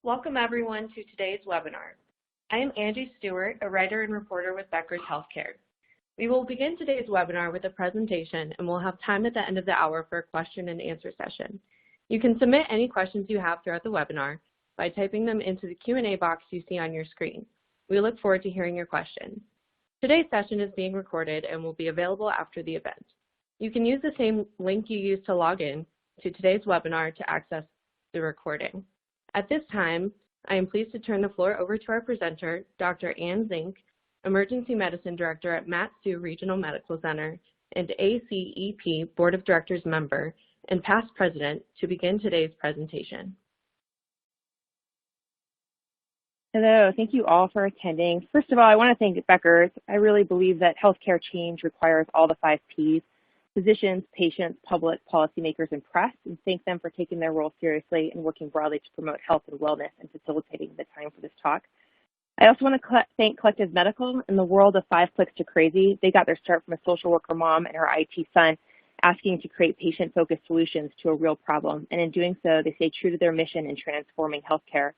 Welcome everyone to today's webinar. I am Angie Stewart, a writer and reporter with Becker's Healthcare. We will begin today's webinar with a presentation and we'll have time at the end of the hour for a question and answer session. You can submit any questions you have throughout the webinar by typing them into the Q&A box you see on your screen. We look forward to hearing your questions. Today's session is being recorded and will be available after the event. You can use the same link you used to log in to today's webinar to access the recording. At this time, I am pleased to turn the floor over to our presenter, Dr. Ann Zink, Emergency Medicine Director at Mat-Su Regional Medical Center and ACEP Board of Directors member and past president, to begin today's presentation. Hello, thank you all for attending. First of all, I want to thank Becker's. I really believe that healthcare change requires all the 5 Ps: physicians, patients, public, policymakers, and press, and thank them for taking their role seriously and working broadly to promote health and wellness and facilitating the time for this talk. I also want to thank Collective Medical. In the world of 5 clicks to crazy, they got their start from a social worker mom and her IT son asking to create patient-focused solutions to a real problem, and in doing so, they stay true to their mission in transforming healthcare.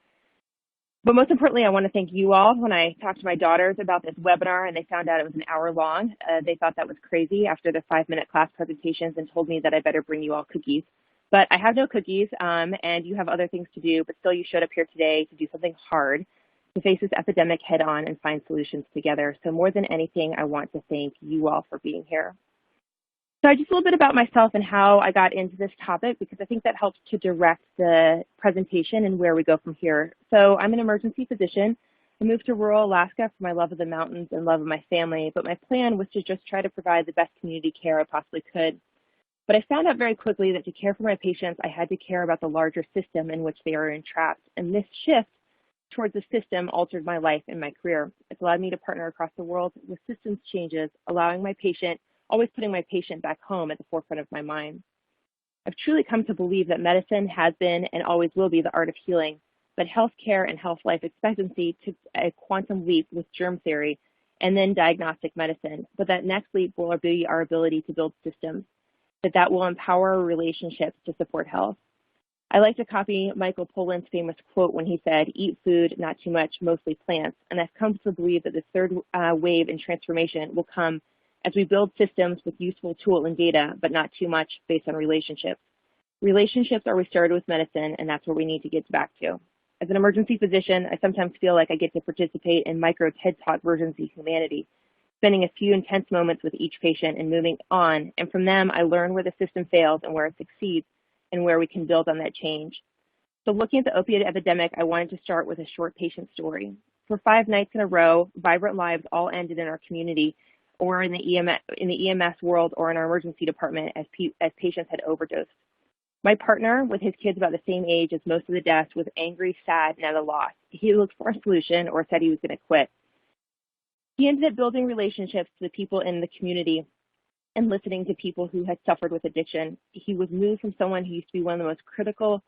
But most importantly, I want to thank you all. When I talked to my daughters about this webinar and they found out it was an hour long, they thought that was crazy after the 5-minute class presentations and told me that I better bring you all cookies. But I have no cookies, and you have other things to do, but still you showed up here today to do something hard, to face this epidemic head on and find solutions together. So more than anything, I want to thank you all for being here. So just a little bit about myself and how I got into this topic, because I think that helps to direct the presentation and where we go from here. So I'm an emergency physician. I moved to rural Alaska for my love of the mountains and love of my family, but my plan was to just try to provide the best community care I possibly could. But I found out very quickly that to care for my patients, I had to care about the larger system in which they are entrapped. And this shift towards the system altered my life and my career. It's allowed me to partner across the world with systems changes, always putting my patient back home at the forefront of my mind. I've truly come to believe that medicine has been and always will be the art of healing, but healthcare and health life expectancy took a quantum leap with germ theory and then diagnostic medicine, but that next leap will be our ability to build systems, that will empower our relationships to support health. I like to copy Michael Pollan's famous quote when he said, "Eat food, not too much, mostly plants," and I've come to believe that this third wave in transformation will come as we build systems with useful tool and data, but not too much based on relationships. Relationships are restarted with medicine, and that's where we need to get back to. As an emergency physician, I sometimes feel like I get to participate in micro TED Talk versions of humanity, spending a few intense moments with each patient and moving on, and from them, I learn where the system fails and where it succeeds, and where we can build on that change. So looking at the opioid epidemic, I wanted to start with a short patient story. For 5 nights in a row, vibrant lives all ended in our community, or in the EMS world, or in our emergency department as patients had overdosed. My partner, with his kids about the same age as most of the deaths, was angry, sad, and at a loss. He looked for a solution or said he was going to quit. He ended up building relationships with people in the community and listening to people who had suffered with addiction. He was moved from someone who used to be one of the most critical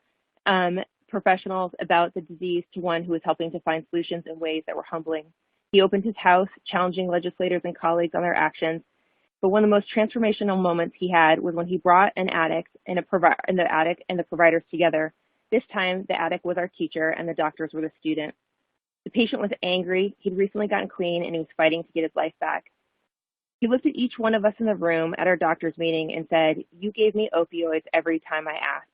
professionals about the disease to one who was helping to find solutions in ways that were humbling. He opened his house, challenging legislators and colleagues on their actions. But one of the most transformational moments he had was when he brought an addict and the providers together. This time, the addict was our teacher and the doctors were the student. The patient was angry. He'd recently gotten clean and he was fighting to get his life back. He looked at each one of us in the room at our doctor's meeting and said, "You gave me opioids every time I asked."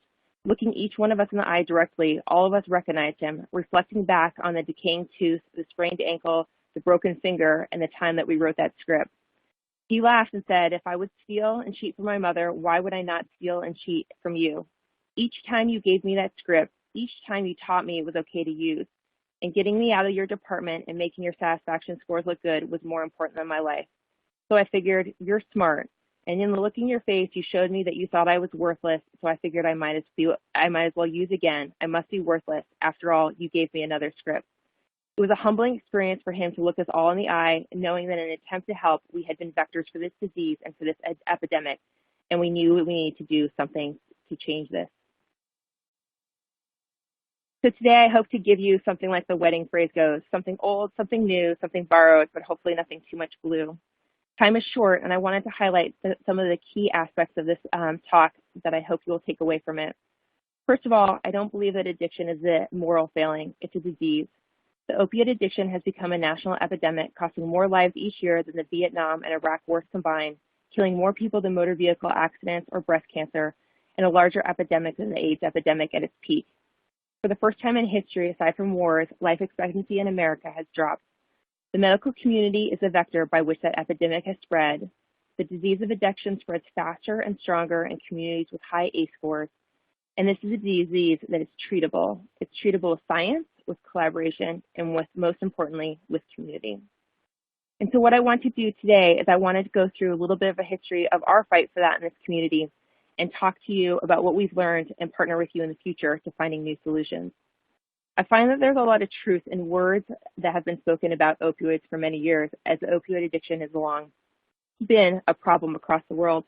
Looking each one of us in the eye directly, all of us recognized him, reflecting back on the decaying tooth, the sprained ankle, the broken finger, and the time that we wrote that script. He laughed and said, "If I would steal and cheat from my mother, why would I not steal and cheat from you? Each time you gave me that script, each time you taught me it was okay to use, and getting me out of your department and making your satisfaction scores look good was more important than my life. So I figured, you're smart, and in the look in your face, you showed me that you thought I was worthless, so I figured I might as well use again. I must be worthless. After all, you gave me another script." It was a humbling experience for him to look us all in the eye, knowing that in an attempt to help, we had been vectors for this disease and for this epidemic, and we knew we needed to do something to change this. So today I hope to give you something like the wedding phrase goes, something old, something new, something borrowed, but hopefully nothing too much blue. Time is short, and I wanted to highlight some of the key aspects of this talk that I hope you will take away from it. First of all, I don't believe that addiction is a moral failing. It's a disease. The opiate addiction has become a national epidemic, costing more lives each year than the Vietnam and Iraq wars combined, killing more people than motor vehicle accidents or breast cancer, and a larger epidemic than the AIDS epidemic at its peak. For the first time in history, aside from wars, life expectancy in America has dropped. The medical community is the vector by which that epidemic has spread. The disease of addiction spreads faster and stronger in communities with high ACE scores, and this is a disease that is treatable. It's treatable with science, with collaboration, and most importantly, with community. And so what I want to do today is I wanted to go through a little bit of a history of our fight for that in this community and talk to you about what we've learned and partner with you in the future to finding new solutions. I find that there's a lot of truth in words that have been spoken about opioids for many years, as the opioid addiction has long been a problem across the world.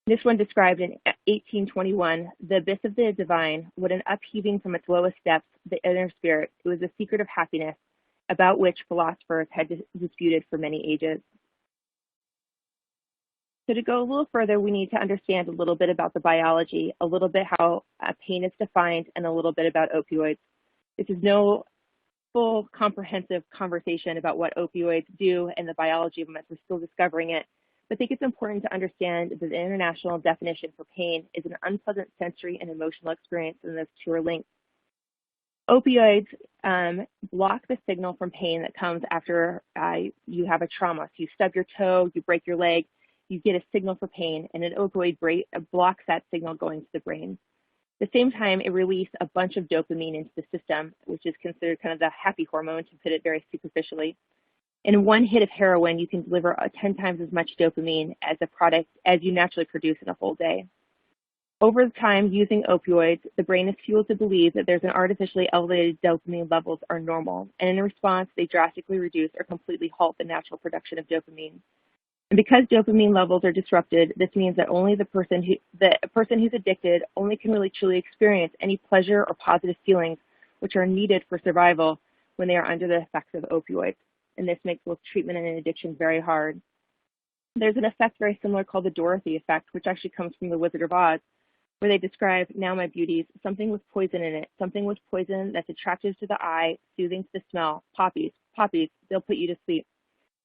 This one described in 1821, the abyss of the divine, what an upheaving from its lowest depths, the inner spirit. It was a secret of happiness, about which philosophers had disputed for many ages. So to go a little further, we need to understand a little bit about the biology, a little bit how pain is defined, and a little bit about opioids. This is no full comprehensive conversation about what opioids do and the biology of them as we're still discovering it. But I think it's important to understand that the international definition for pain is an unpleasant sensory and emotional experience, and those two are linked. Opioids block the signal from pain that comes after you have a trauma. So you stub your toe, you break your leg, you get a signal for pain, and an opioid blocks that signal going to the brain. At the same time, it releases a bunch of dopamine into the system, which is considered kind of the happy hormone, to put it very superficially. In one hit of heroin, you can deliver 10 times as much dopamine as a product as you naturally produce in a whole day. Over time, using opioids, the brain is fueled to believe that there's an artificially elevated dopamine levels are normal, and in response, they drastically reduce or completely halt the natural production of dopamine. And because dopamine levels are disrupted, this means that only the person who's addicted only can really truly experience any pleasure or positive feelings which are needed for survival when they are under the effects of opioids. And this makes both treatment and addiction very hard. There's an effect very similar called the Dorothy effect, which actually comes from The Wizard of Oz, where they describe, now my beauties, something with poison in it, something with poison that's attractive to the eye, soothing to the smell, poppies, they'll put you to sleep.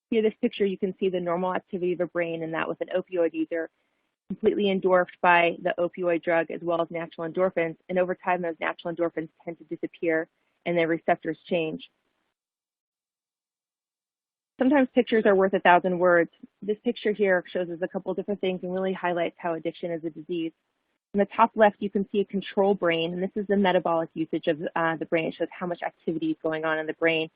Here, this picture, you can see the normal activity of a brain, and that with an opioid user, completely endorphed by the opioid drug as well as natural endorphins. And over time, those natural endorphins tend to disappear and their receptors change. Sometimes pictures are worth 1,000 words. This picture here shows us a couple different things and really highlights how addiction is a disease. In the top left, you can see a control brain, and this is the metabolic usage of the brain. It shows how much activity is going on in the brain.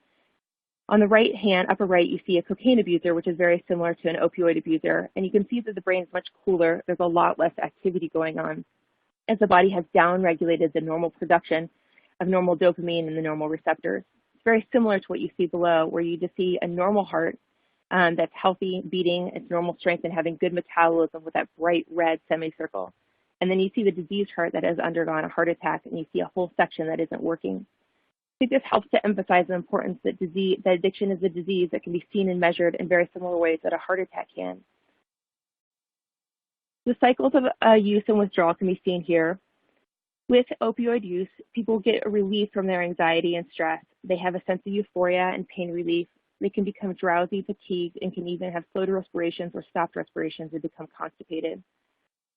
On the right hand, upper right, you see a cocaine abuser, which is very similar to an opioid abuser. And you can see that the brain is much cooler. There's a lot less activity going on, as the body has downregulated the normal production of normal dopamine and the normal receptors. It's very similar to what you see below, where you just see a normal heart that's healthy, beating its normal strength and having good metabolism with that bright red semicircle. And then you see the diseased heart that has undergone a heart attack, and you see a whole section that isn't working. I think this helps to emphasize the importance that addiction is a disease that can be seen and measured in very similar ways that a heart attack can. The cycles of use and withdrawal can be seen here. With opioid use, people get a relief from their anxiety and stress. They have a sense of euphoria and pain relief. They can become drowsy, fatigued, and can even have slowed respirations or stopped respirations and become constipated.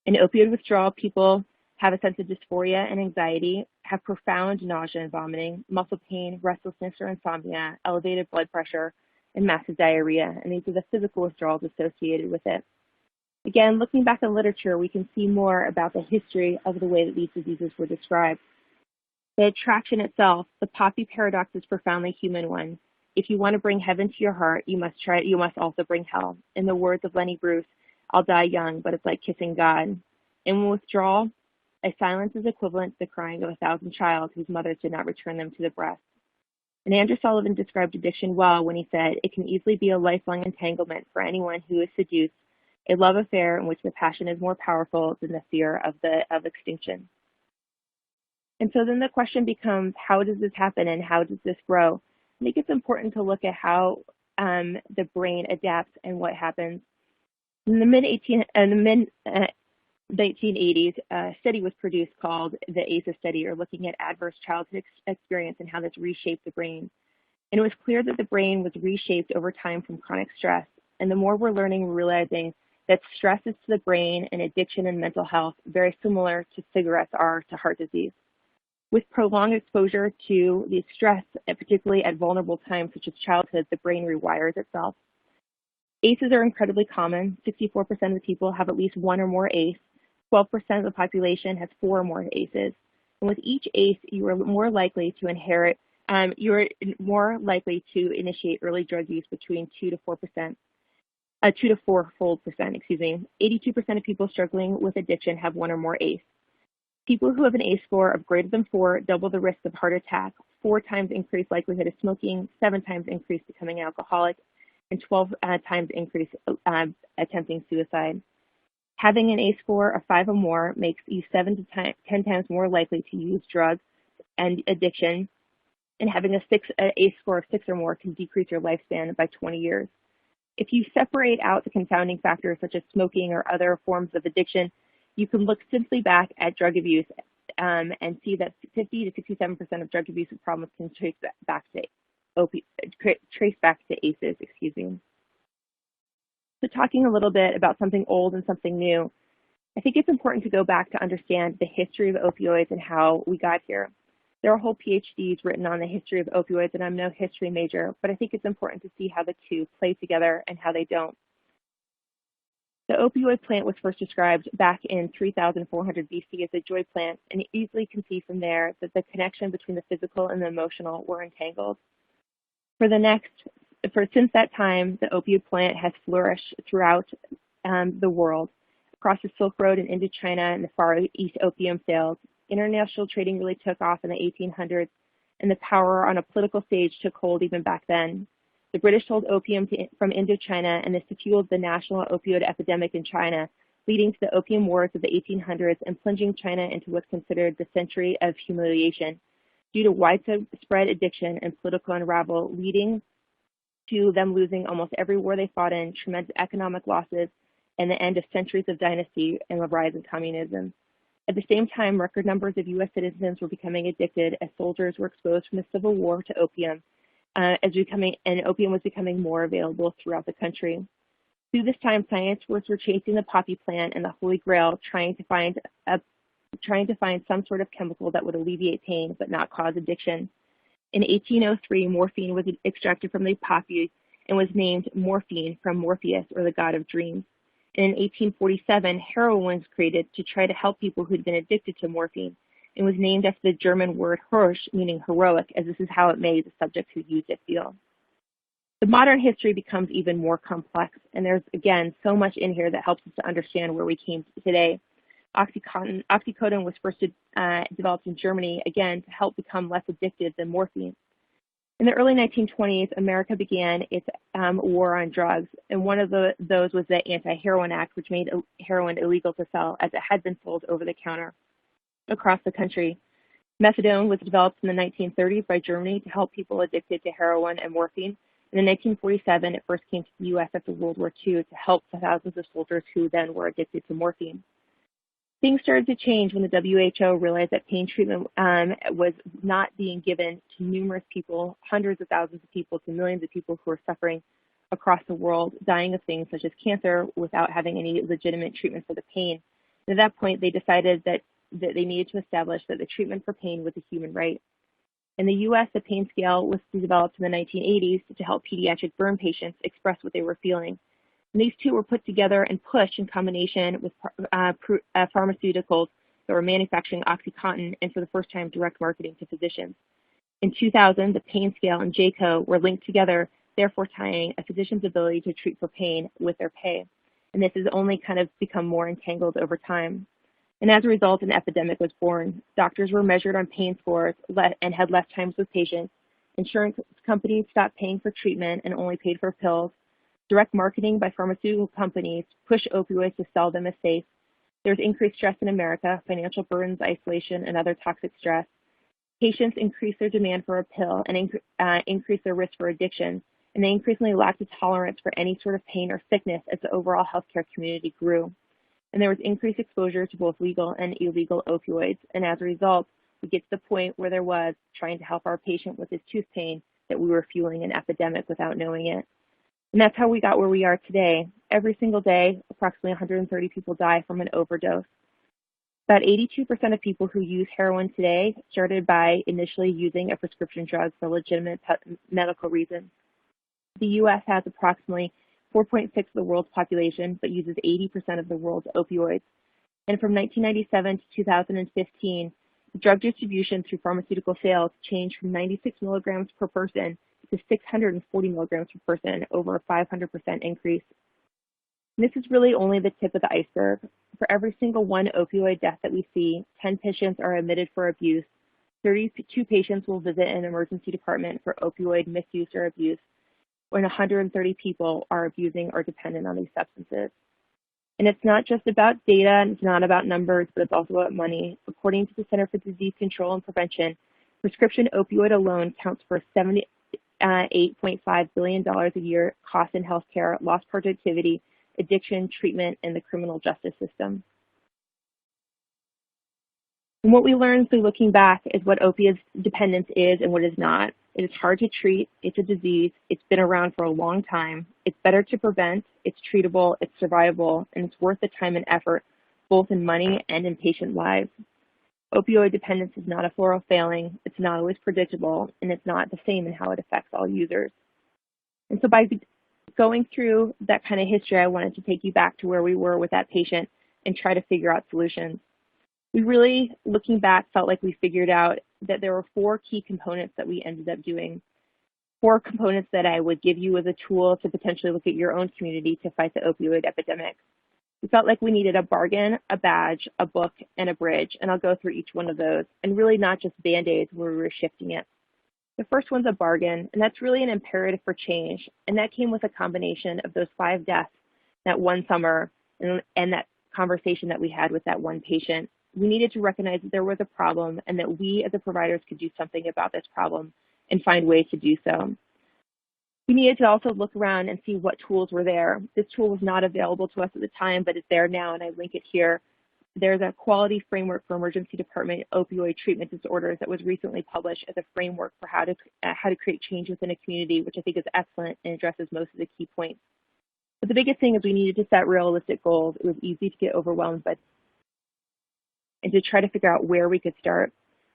In opioid withdrawal, people have a sense of dysphoria and anxiety, have profound nausea and vomiting, muscle pain, restlessness or insomnia, elevated blood pressure, and massive diarrhea. And these are the physical withdrawals associated with it. Again, looking back at literature, we can see more about the history of the way that these diseases were described. The attraction itself, the poppy paradox, is a profoundly human one. If you want to bring heaven to your heart, you must also bring hell. In the words of Lenny Bruce, I'll die young, but it's like kissing God. In withdrawal, a silence is equivalent to the crying of 1,000 children whose mothers did not return them to the breast. And Andrew Sullivan described addiction well when he said, it can easily be a lifelong entanglement for anyone who is seduced, a love affair in which the passion is more powerful than the fear of extinction. And so then the question becomes, how does this happen and how does this grow? I think it's important to look at how the brain adapts and what happens. In the mid 1980s, a study was produced called the ACEs study, or looking at adverse childhood experience and how this reshaped the brain. And it was clear that the brain was reshaped over time from chronic stress. And the more we're learning, we're realizing that stress is to the brain and addiction and mental health very similar to cigarettes are to heart disease. With prolonged exposure to the stress, particularly at vulnerable times such as childhood, the brain rewires itself. ACEs are incredibly common. 64% of the people have at least one or more ACE. 12% of the population has 4 or more ACEs. And with each ACE, you are more likely to inherit, you're more likely to initiate early drug use between 2 to 4%. 2 to 4-fold percent, excuse me. 82% of people struggling with addiction have 1 or more ACE. People who have an ACE score of greater than 4 double the risk of heart attack, 4 times increased likelihood of smoking, 7 times increased becoming alcoholic, and 12 times increased attempting suicide. Having an ACE score of 5 or more makes you 7 to 10 times more likely to use drugs and addiction, and having a ACE score of 6 or more can decrease your lifespan by 20 years. If you separate out the confounding factors such as smoking or other forms of addiction, you can look simply back at drug abuse and see that 50 to 67% of drug abuse problems can trace back to ACEs, excuse me. So talking a little bit about something old and something new, I think it's important to go back to understand the history of opioids and how we got here. There are whole PhDs written on the history of opioids, and I'm no history major, but I think it's important to see how the two play together and how they don't. The opioid plant was first described back in 3400 BC as a joy plant, and you easily can see from there that the connection between the physical and the emotional were entangled. Since that time, the opioid plant has flourished throughout the world. Across the Silk Road and into China and the Far East opium sales, international trading really took off in the 1800s, and the power on a political stage took hold even back then. The British sold opium from Indochina, and this fueled the national opioid epidemic in China, leading to the opium wars of the 1800s and plunging China into what's considered the century of humiliation, due to widespread addiction and political unravel, leading to them losing almost every war they fought in, tremendous economic losses, and the end of centuries of dynasty and the rise of communism. At the same time, record numbers of U.S. citizens were becoming addicted as soldiers were exposed from the Civil War to opium, and opium was becoming more available throughout the country. Through this time, scientists were chasing the poppy plant and the Holy Grail, trying to find some sort of chemical that would alleviate pain but not cause addiction. In 1803, morphine was extracted from the poppy and was named morphine from Morpheus, or the god of dreams. And in 1847, heroin was created to try to help people who had been addicted to morphine, and was named after the German word Hirsch, meaning heroic, as this is how it made the subjects who used it feel. The modern history becomes even more complex, and there's, again, so much in here that helps us to understand where we came today. Oxycodone was first developed in Germany, again, to help become less addictive than morphine. In the early 1920s, America began its war on drugs, and one of those was the Anti-Heroin Act, which made heroin illegal to sell as it had been sold over the counter across the country. Methadone was developed in the 1930s by Germany to help people addicted to heroin and morphine. And in 1947, it first came to the U.S. after World War II to help thousands of soldiers who then were addicted to morphine. Things started to change when the WHO realized that pain treatment was not being given to numerous people, hundreds of thousands of people, to millions of people who were suffering across the world, dying of things such as cancer without having any legitimate treatment for the pain. And at that point, they decided that they needed to establish that the treatment for pain was a human right. In the U.S., the pain scale was developed in the 1980s to help pediatric burn patients express what they were feeling. And these two were put together and pushed in combination with pharmaceuticals that were manufacturing OxyContin, and for the first time, direct marketing to physicians. In 2000, the pain scale and JCO were linked together, therefore tying a physician's ability to treat for pain with their pay. And this has only kind of become more entangled over time. And as a result, an epidemic was born. Doctors were measured on pain scores and had less times with patients. Insurance companies stopped paying for treatment and only paid for pills. Direct marketing by pharmaceutical companies pushed opioids to sell them as safe. There's increased stress in America, financial burdens, isolation, and other toxic stress. Patients increase their demand for a pill and increase their risk for addiction, and they increasingly lacked a tolerance for any sort of pain or sickness as the overall healthcare community grew. And there was increased exposure to both legal and illegal opioids. And as a result, we get to the point where there was, trying to help our patient with his tooth pain, that we were fueling an epidemic without knowing it. And that's how we got where we are today. Every single day, approximately 130 people die from an overdose. About 82% of people who use heroin today started by initially using a prescription drug for legitimate medical reasons. The U.S. has approximately 4.6 of the world's population, but uses 80% of the world's opioids. And from 1997 to 2015, drug distribution through pharmaceutical sales changed from 96 milligrams per person to 640 milligrams per person, over a 500% increase. And this is really only the tip of the iceberg. For every single one opioid death that we see, 10 patients are admitted for abuse, 32 patients will visit an emergency department for opioid misuse or abuse, when 130 people are abusing or dependent on these substances. And it's not just about data, and it's not about numbers, but it's also about money. According to the Center for Disease Control and Prevention, prescription opioid alone counts for $78.5 billion a year cost in healthcare, lost productivity, addiction, treatment, and the criminal justice system. And what we learned through looking back is what opiate dependence is and what is not. It is hard to treat, it's a disease, it's been around for a long time, it's better to prevent, it's treatable, it's survivable, and it's worth the time and effort, both in money and in patient lives. Opioid dependence is not a floral failing, it's not always predictable, and it's not the same in how it affects all users. And so by going through that kind of history, I wanted to take you back to where we were with that patient and try to figure out solutions. We really, looking back, felt like we figured out that there were 4 key components that we ended up doing. 4 components that I would give you as a tool to potentially look at your own community to fight the opioid epidemic. We felt like we needed a bargain, a badge, a book, and a bridge, and I'll go through each one of those, and really not just Band-Aids where we were shifting it. The first one's a bargain, and that's really an imperative for change, and that came with a combination of those 5 deaths that one summer and that conversation that we had with that one patient. We needed to recognize that there was a problem and that we as the providers could do something about this problem and find ways to do so. We needed to also look around and see what tools were there. This tool was not available to us at the time, but it's there now, and I link it here. There's a quality framework for emergency department opioid treatment disorders that was recently published as a framework for how to create change within a community, which I think is excellent and addresses most of the key points. But the biggest thing is we needed to set realistic goals. It was easy to get overwhelmed by and to try to figure out where we could start.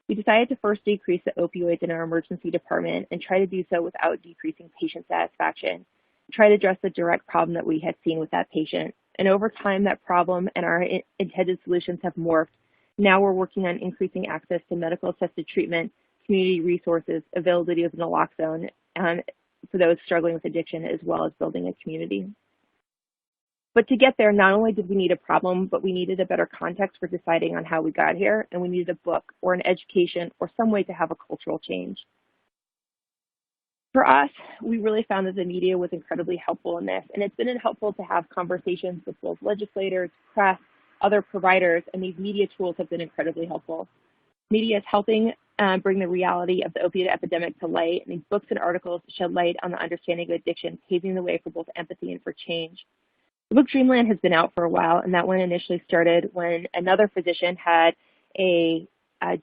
We decided to first decrease the opioids in our emergency department and try to do so without decreasing patient satisfaction. Try to address the direct problem that we had seen with that patient. And over time, that problem and our intended solutions have morphed. Now we're working on increasing access to medical-assisted treatment, community resources, availability of naloxone for those struggling with addiction, as well as building a community. But to get there, not only did we need a problem, but we needed a better context for deciding on how we got here, and we needed a book or an education or some way to have a cultural change. For us, we really found that the media was incredibly helpful in this, and it's been helpful to have conversations with both legislators, press, other providers, and these media tools have been incredibly helpful. Media is helping bring the reality of the opioid epidemic to light, and these books and articles shed light on the understanding of addiction, paving the way for both empathy and for change. The book Dreamland has been out for a while, and that one initially started when another physician had a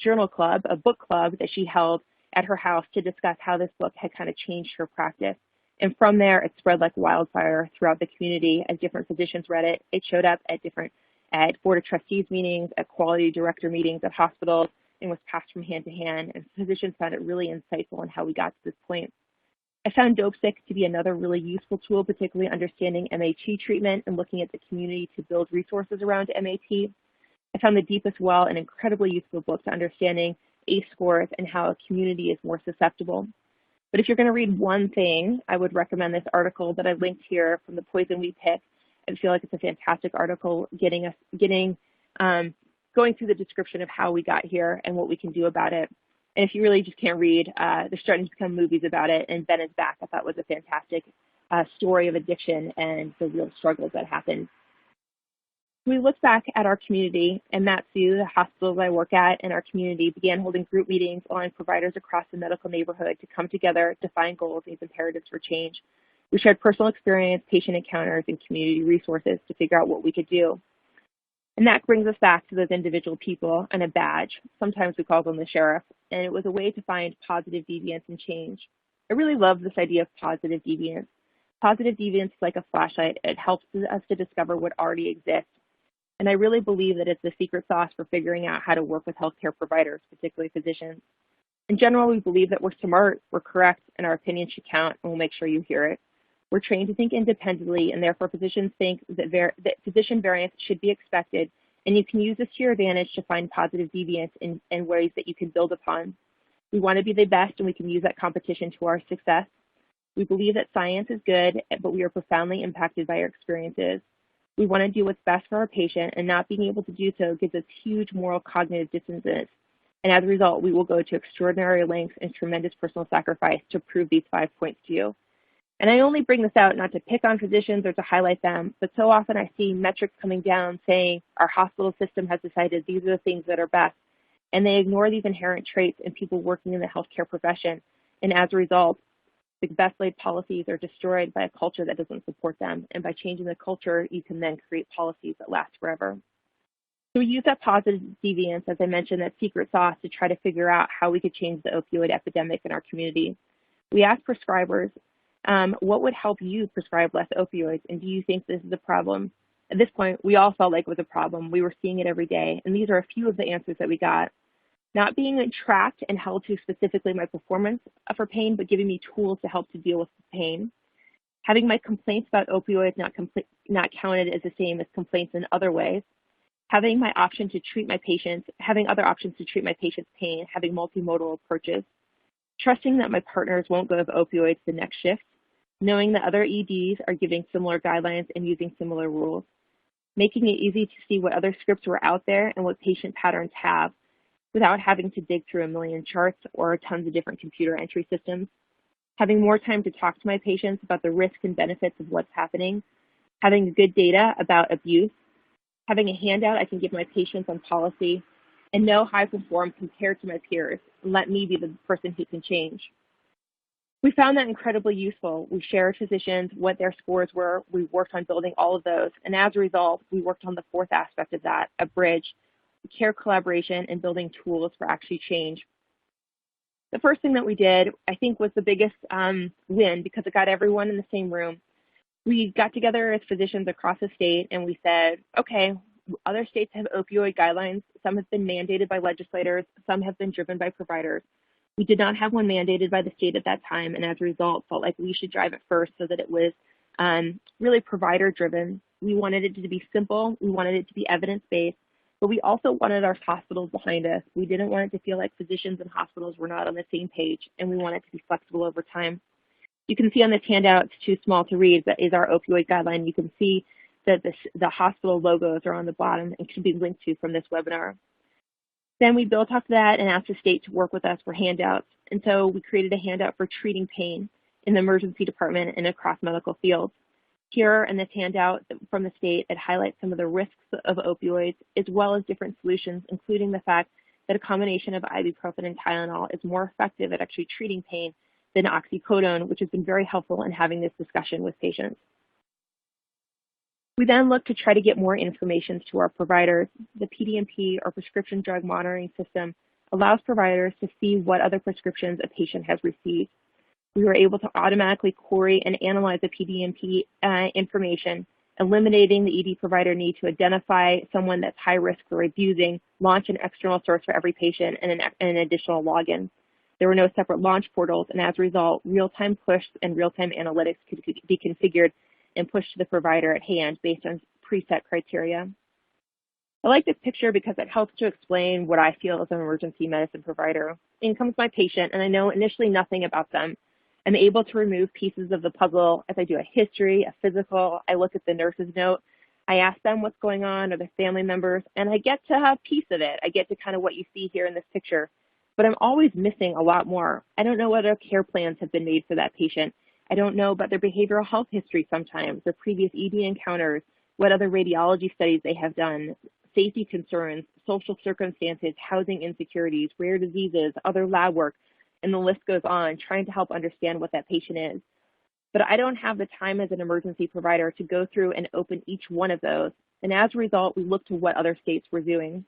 journal club, a book club that she held at her house to discuss how this book had kind of changed her practice. And from there, it spread like wildfire throughout the community as different physicians read it. It showed up at Board of Trustees meetings, at quality director meetings, at hospitals, and was passed from hand to hand. And physicians found it really insightful on how we got to this point. I found DopeSick to be another really useful tool, particularly understanding MAT treatment and looking at the community to build resources around MAT. I found The Deepest Well an incredibly useful book to understanding ACE scores and how a community is more susceptible. But if you're going to read one thing, I would recommend this article that I linked here from The Poison We Pick. I feel like it's a fantastic article going through the description of how we got here and what we can do about it. And if you really just can't read, they're starting to become movies about it, and Ben is Back, I thought was a fantastic story of addiction and the real struggles that happened. We looked back at our community, and MATSU, the hospitals I work at, and our community began holding group meetings, allowing providers across the medical neighborhood to come together, define goals and imperatives for change. We shared personal experience, patient encounters, and community resources to figure out what we could do. And that brings us back to those individual people and a badge. Sometimes we call them the sheriff. And it was a way to find positive deviance and change. I really love this idea of positive deviance. Positive deviance is like a flashlight. It helps us to discover what already exists. And I really believe that it's the secret sauce for figuring out how to work with healthcare providers, particularly physicians. In general, we believe that we're smart, we're correct, and our opinions should count, and we'll make sure you hear it. We're trained to think independently, and therefore physicians think that physician variance should be expected, and you can use this to your advantage to find positive deviance in ways that you can build upon. We want to be the best, and we can use that competition to our success. We believe that science is good, but we are profoundly impacted by our experiences. We want to do what's best for our patient, and not being able to do so gives us huge moral cognitive dissonance. And as a result, we will go to extraordinary lengths and tremendous personal sacrifice to prove these 5 points to you. And I only bring this out not to pick on physicians or to highlight them, but so often I see metrics coming down saying our hospital system has decided these are the things that are best. And they ignore these inherent traits in people working in the healthcare profession. And as a result, the best laid policies are destroyed by a culture that doesn't support them. And by changing the culture, you can then create policies that last forever. So we use that positive deviance, as I mentioned, that secret sauce to try to figure out how we could change the opioid epidemic in our community. We asked prescribers, what would help you prescribe less opioids, and do you think this is a problem? At this point, we all felt like it was a problem. We were seeing it every day, and these are a few of the answers that we got. Not being tracked and held to specifically my performance for pain, but giving me tools to help to deal with the pain. Having my complaints about opioids not counted as the same as complaints in other ways. Having my option to treat my patients, having other options to treat my patient's pain, having multimodal approaches, trusting that my partners won't give opioids the next shift, knowing that other EDs are giving similar guidelines and using similar rules, making it easy to see what other scripts were out there and what patient patterns have without having to dig through a million charts or tons of different computer entry systems, having more time to talk to my patients about the risks and benefits of what's happening, having good data about abuse, having a handout I can give my patients on policy, and know how I perform compared to my peers, and let me be the person who can change. We found that incredibly useful. We shared physicians what their scores were. We worked on building all of those. And as a result, we worked on the fourth aspect of that, a bridge, care collaboration, and building tools for actually change. The first thing that we did, I think, was the biggest win because it got everyone in the same room. We got together as physicians across the state and we said, okay, other states have opioid guidelines. Some have been mandated by legislators. Some have been driven by providers. We did not have one mandated by the state at that time, and as a result, felt like we should drive it first so that it was really provider-driven. We wanted it to be simple. We wanted it to be evidence-based, but we also wanted our hospitals behind us. We didn't want it to feel like physicians and hospitals were not on the same page, and we want it to be flexible over time. You can see on this handout, it's too small to read, that is our opioid guideline. You can see that the hospital logos are on the bottom and can be linked to from this webinar. Then we built off that and asked the state to work with us for handouts. And so we created a handout for treating pain in the emergency department and across medical fields. Here in this handout from the state, it highlights some of the risks of opioids as well as different solutions, including the fact that a combination of ibuprofen and Tylenol is more effective at actually treating pain than oxycodone, which has been very helpful in having this discussion with patients. We then look to try to get more information to our providers. The PDMP, or prescription drug monitoring system, allows providers to see what other prescriptions a patient has received. We were able to automatically query and analyze the PDMP information, eliminating the ED provider need to identify someone that's high risk for abusing, launch an external source for every patient, and an additional login. There were no separate launch portals, and as a result, real-time push and real-time analytics could be configured and pushed to the provider at hand based on preset criteria. I like this picture because it helps to explain what I feel as an emergency medicine provider. In comes my patient, and I know initially nothing about them. I'm able to remove pieces of the puzzle as I do a history, a physical. I look at the nurse's note. I ask them what's going on or their family members, and I get to have a piece of it. I get to kind of what you see here in this picture. But I'm always missing a lot more. I don't know what other care plans have been made for that patient. I don't know about their behavioral health history sometimes, their previous ED encounters, what other radiology studies they have done, safety concerns, social circumstances, housing insecurities, rare diseases, other lab work, and the list goes on, trying to help understand what that patient is. But I don't have the time as an emergency provider to go through and open each one of those. And as a result, we looked to what other states were doing.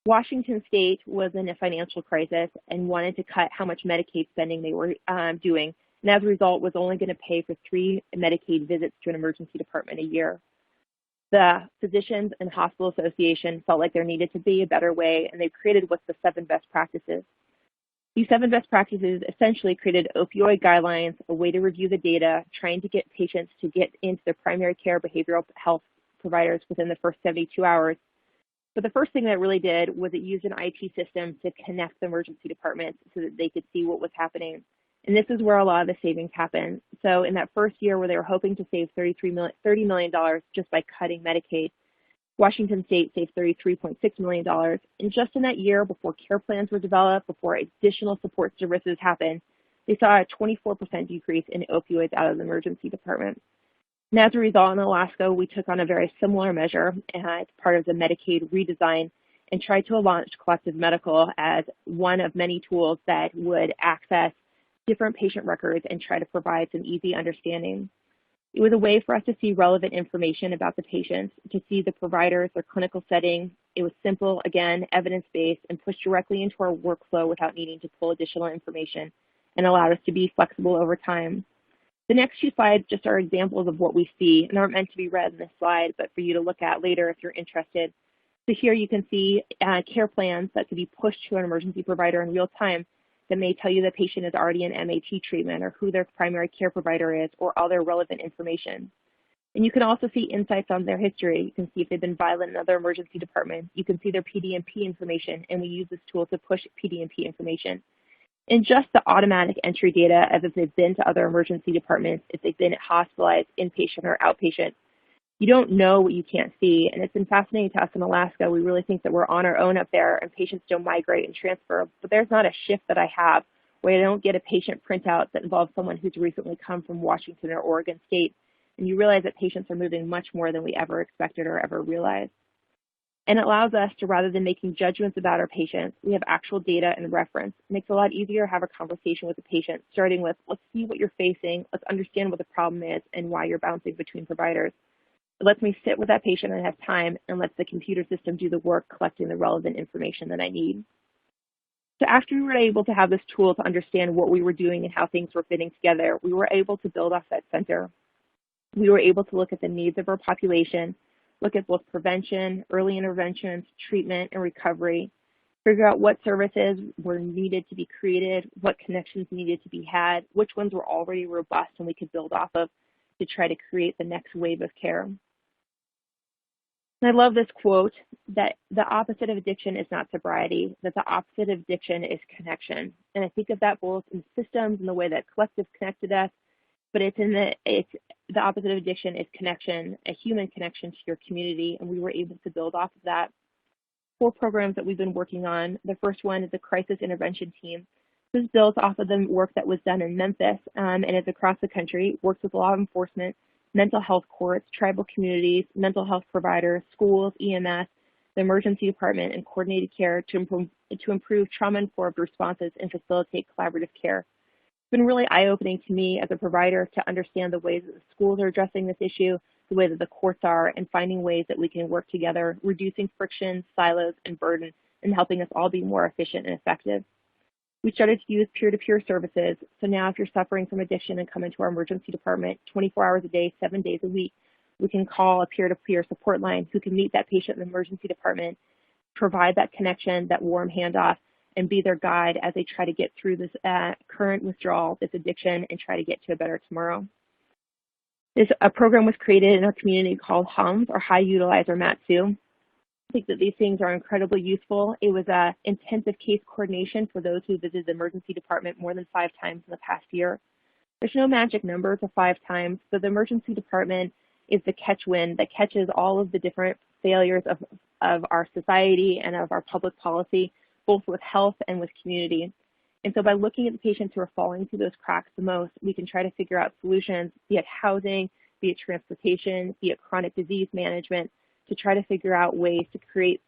Washington State was in a financial crisis and wanted to cut how much Medicaid spending they were doing, and as a result was only going to pay for 3 Medicaid visits to an emergency department a year. The Physicians and Hospital Association felt like there needed to be a better way, and they created what's the 7 best practices. These 7 best practices essentially created opioid guidelines, a way to review the data, trying to get patients to get into their primary care behavioral health providers within the first 72 hours. But the first thing that it really did was it used an IT system to connect the emergency departments so that they could see what was happening. And this is where a lot of the savings happened. So in that first year where they were hoping to save $30 million just by cutting Medicaid, Washington State saved $33.6 million. And just in that year, before care plans were developed, before additional support services happened, they saw a 24% decrease in opioids out of the emergency department. And as a result, in Alaska, we took on a very similar measure as part of the Medicaid redesign and tried to launch collective medical as one of many tools that would access different patient records and try to provide some easy understanding. It was a way for us to see relevant information about the patients, to see the providers, their clinical setting. It was simple, again, evidence-based, and pushed directly into our workflow without needing to pull additional information, and allowed us to be flexible over time. The next 2 slides just are examples of what we see and aren't meant to be read in this slide, but for you to look at later if you're interested. So here you can see care plans that could be pushed to an emergency provider in real time that may tell you the patient is already in MAT treatment or who their primary care provider is or other relevant information. And you can also see insights on their history. You can see if they've been violent in other emergency departments. You can see their PDMP information, and we use this tool to push PDMP information. And just the automatic entry data as if they've been to other emergency departments, if they've been hospitalized, inpatient or outpatient. You don't know what you can't see, and it's been fascinating to us in Alaska. We really think that we're on our own up there, and patients don't migrate and transfer, but there's not a shift that I have where I don't get a patient printout that involves someone who's recently come from Washington or Oregon State, and you realize that patients are moving much more than we ever expected or ever realized. And it allows us to, rather than making judgments about our patients, we have actual data and reference. It makes it a lot easier to have a conversation with the patient, starting with, let's see what you're facing, let's understand what the problem is and why you're bouncing between providers. It lets me sit with that patient and have time, and lets the computer system do the work collecting the relevant information that I need. So after we were able to have this tool to understand what we were doing and how things were fitting together, we were able to build off that center. We were able to look at the needs of our population, look at both prevention, early interventions, treatment, and recovery, figure out what services were needed to be created, what connections needed to be had, which ones were already robust and we could build off of to try to create the next wave of care. And I love this quote, that the opposite of addiction is not sobriety, that the opposite of addiction is connection. And I think of that both in systems and the way that collective connected us, but it's the opposite of addiction is connection, a human connection to your community, and we were able to build off of that. 4 programs that we've been working on. The first one is the crisis intervention team. This is built off of the work that was done in Memphis and is across the country, works with law enforcement, mental health courts, tribal communities, mental health providers, schools, EMS, the emergency department, and coordinated care to improve trauma-informed responses and facilitate collaborative care. It's been really eye-opening to me as a provider to understand the ways that the schools are addressing this issue, the way that the courts are, and finding ways that we can work together, reducing friction, silos, and burden, and helping us all be more efficient and effective. We started to use peer-to-peer services, so now if you're suffering from addiction and come into our emergency department 24 hours a day, 7 days a week, we can call a peer-to-peer support line who can meet that patient in the emergency department, provide that connection, that warm handoff, and be their guide as they try to get through this current withdrawal, this addiction, and try to get to a better tomorrow. A program was created in our community called HUMS, or High Utilizer MATSU. I think that these things are incredibly useful. It was intensive case coordination for those who visited the emergency department more than 5 times in the past year. There's no magic number to 5 times, but the emergency department is the catch-wind that catches all of the different failures of our society and of our public policy, both with health and with community. And so by looking at the patients who are falling through those cracks the most, we can try to figure out solutions, be it housing, be it transportation, be it chronic disease management, to try to figure out ways to create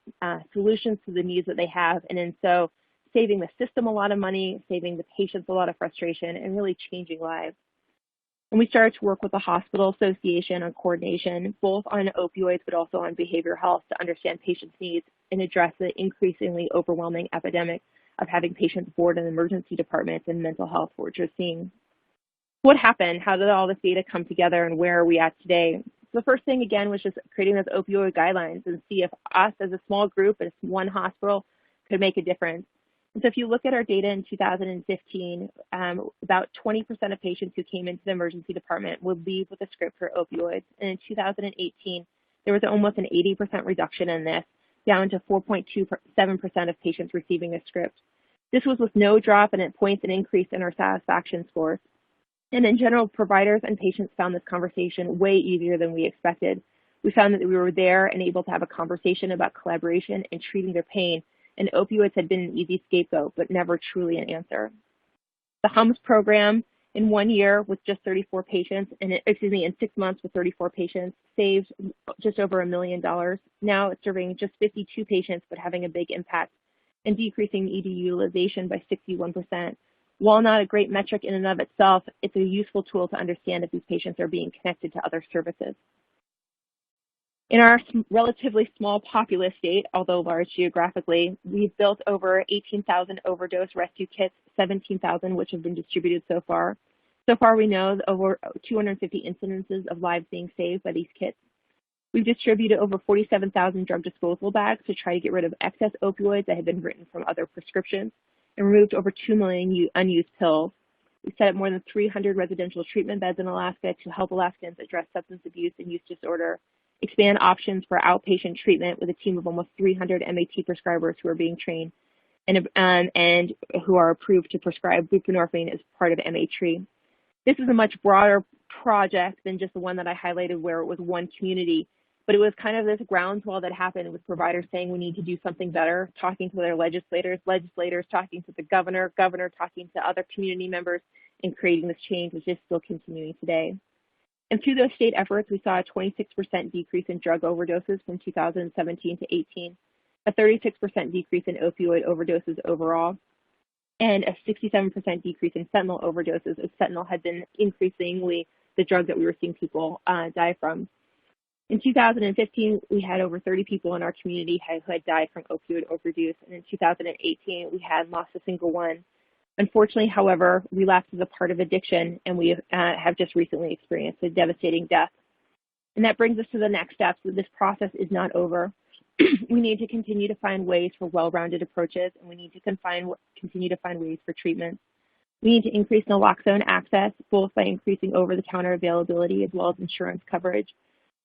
solutions to the needs that they have. And in so saving the system a lot of money, saving the patients a lot of frustration, and really changing lives. And we started to work with the hospital association on coordination, both on opioids but also on behavioral health, to understand patients' needs and address the increasingly overwhelming epidemic of having patients board in emergency departments and mental health, we're just seeing. What happened? How did all this data come together, and where are we at today? So the first thing, again, was just creating those opioid guidelines and see if us as a small group, as one hospital, could make a difference. And so if you look at our data in 2015, about 20% of patients who came into the emergency department would leave with a script for opioids. And in 2018, there was almost an 80% reduction in this, down to 4.27% of patients receiving a script. This was with no drop, and it points an increase in our satisfaction scores. And in general, providers and patients found this conversation way easier than we expected. We found that we were there and able to have a conversation about collaboration and treating their pain, and opioids had been an easy scapegoat, but never truly an answer. The HUMS program, in 1 year with just 34 patients, in 6 months with 34 patients, saved just over $1 million. Now it's serving just 52 patients, but having a big impact and decreasing ED utilization by 61%. While not a great metric in and of itself, it's a useful tool to understand if these patients are being connected to other services. In our relatively small populous state, although large geographically, we've built over 18,000 overdose rescue kits, 17,000 which have been distributed so far. So far, we know over 250 incidences of lives being saved by these kits. We've distributed over 47,000 drug disposal bags to try to get rid of excess opioids that have been written from other prescriptions, and removed over 2 million unused pills. We set up more than 300 residential treatment beds in Alaska to help Alaskans address substance abuse and use disorder, expand options for outpatient treatment with a team of almost 300 MAT prescribers who are being trained and who are approved to prescribe buprenorphine as part of MAT. This is a much broader project than just the one that I highlighted where it was one community, but it was kind of this groundswell that happened with providers saying we need to do something better, talking to their legislators talking to the governor talking to other community members, and creating this change, which is still continuing today. And through those state efforts, we saw a 26% decrease in drug overdoses from 2017 to 18, a 36% decrease in opioid overdoses overall, and a 67% decrease in fentanyl overdoses, as fentanyl had been increasingly the drug that we were seeing people die from. In 2015, we had over 30 people in our community who had died from opioid overdose, and in 2018, we had lost a single one. Unfortunately, however, relapse is a part of addiction, and we have just recently experienced a devastating death. And that brings us to the next steps. This process is not over. We need to continue to find ways for well-rounded approaches, and we need to continue to find ways for treatment. We need to increase naloxone access, both by increasing over-the-counter availability as well as insurance coverage,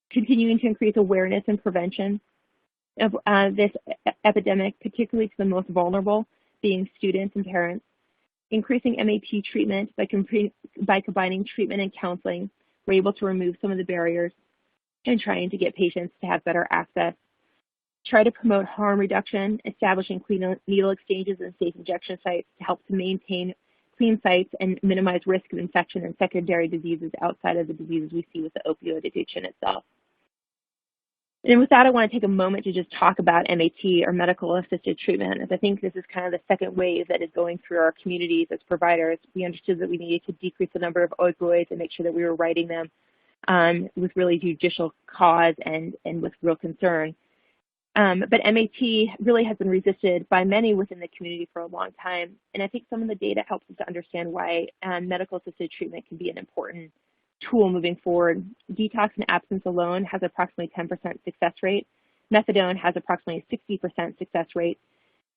continuing to increase awareness and prevention of this epidemic, particularly to the most vulnerable, being students and parents, increasing MAT treatment by combining treatment and counseling. We're able to remove some of the barriers and trying to get patients to have better access. Try to promote harm reduction, establishing clean needle exchanges and safe injection sites to help to maintain clean sites and minimize risk of infection and secondary diseases outside of the diseases we see with the opioid addiction itself. And with that, I want to take a moment to just talk about MAT, or medical assisted treatment, as I think this is kind of the second wave that is going through our communities as providers. We understood that we needed to decrease the number of opioids and make sure that we were writing them with really judicial cause and with real concern. But MAT really has been resisted by many within the community for a long time. And I think some of the data helps us to understand why medical assisted treatment can be an important tool moving forward. Detox and absence alone has approximately 10% success rate. Methadone has approximately a 60% success rate.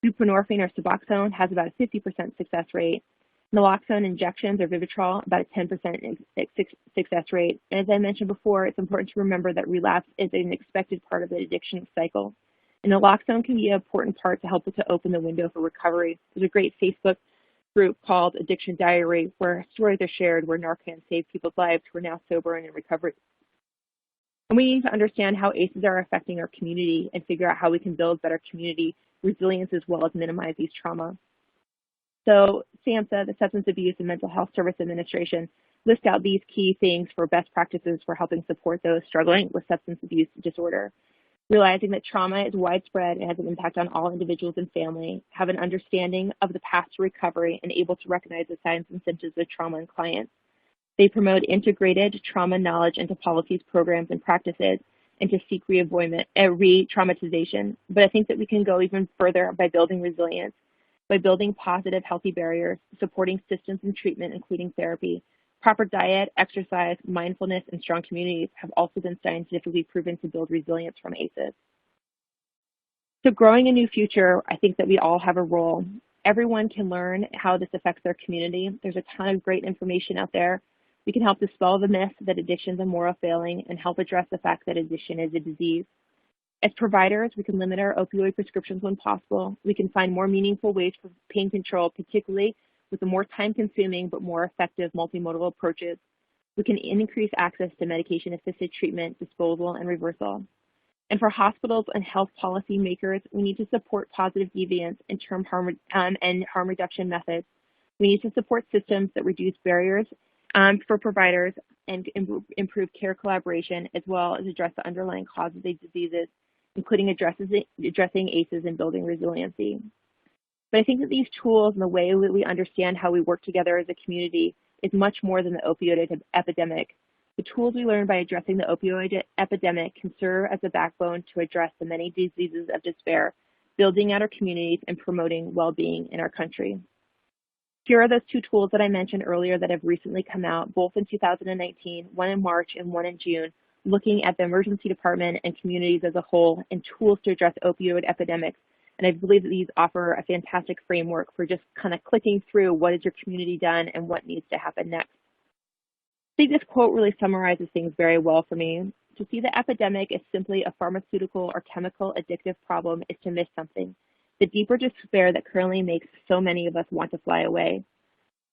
Buprenorphine or Suboxone has about a 50% success rate. Naloxone injections or Withdrawal, about a 10% success rate. And as I mentioned before, it's important to remember that relapse is an expected part of the addiction cycle. And naloxone can be an important part to help us to open the window for recovery. There's a great Facebook group called Addiction Diary where stories are shared where Narcan saved people's lives who are now sober and in recovery. And we need to understand how ACEs are affecting our community and figure out how we can build better community resilience as well as minimize these trauma. So SAMHSA, the Substance Abuse and Mental Health Service Administration, lists out these key things for best practices for helping support those struggling with substance abuse disorder. Realizing that trauma is widespread and has an impact on all individuals and family, have an understanding of the path to recovery and able to recognize the signs and symptoms of trauma in clients. They promote integrated trauma knowledge into policies, programs, and practices, and to seek re-traumatization. But I think that we can go even further by building resilience, by building positive, healthy barriers, supporting systems and treatment, including therapy. Proper diet, exercise, mindfulness, and strong communities have also been scientifically proven to build resilience from ACEs. So growing a new future, I think that we all have a role. Everyone can learn how this affects their community. There's a ton of great information out there. We can help dispel the myth that addiction is a moral failing and help address the fact that addiction is a disease. As providers, we can limit our opioid prescriptions when possible. We can find more meaningful ways for pain control, particularly with the more time-consuming but more effective multimodal approaches. We can increase access to medication-assisted treatment, disposal, and reversal. And for hospitals and health policy makers, we need to support positive deviance and harm reduction methods. We need to support systems that reduce barriers for providers and improve care collaboration, as well as address the underlying causes of these diseases, including addressing ACEs and building resiliency. But I think that these tools and the way that we understand how we work together as a community is much more than the opioid epidemic. The tools we learn by addressing the opioid epidemic can serve as a backbone to address the many diseases of despair, building out our communities and promoting well-being in our country. Here are those two tools that I mentioned earlier that have recently come out, both in 2019, one in March and one in June, looking at the emergency department and communities as a whole and tools to address opioid epidemics. And I believe that these offer a fantastic framework for just kind of clicking through what has your community done and what needs to happen next. I think this quote really summarizes things very well for me. To see the epidemic as simply a pharmaceutical or chemical addictive problem is to miss something. The deeper despair that currently makes so many of us want to fly away.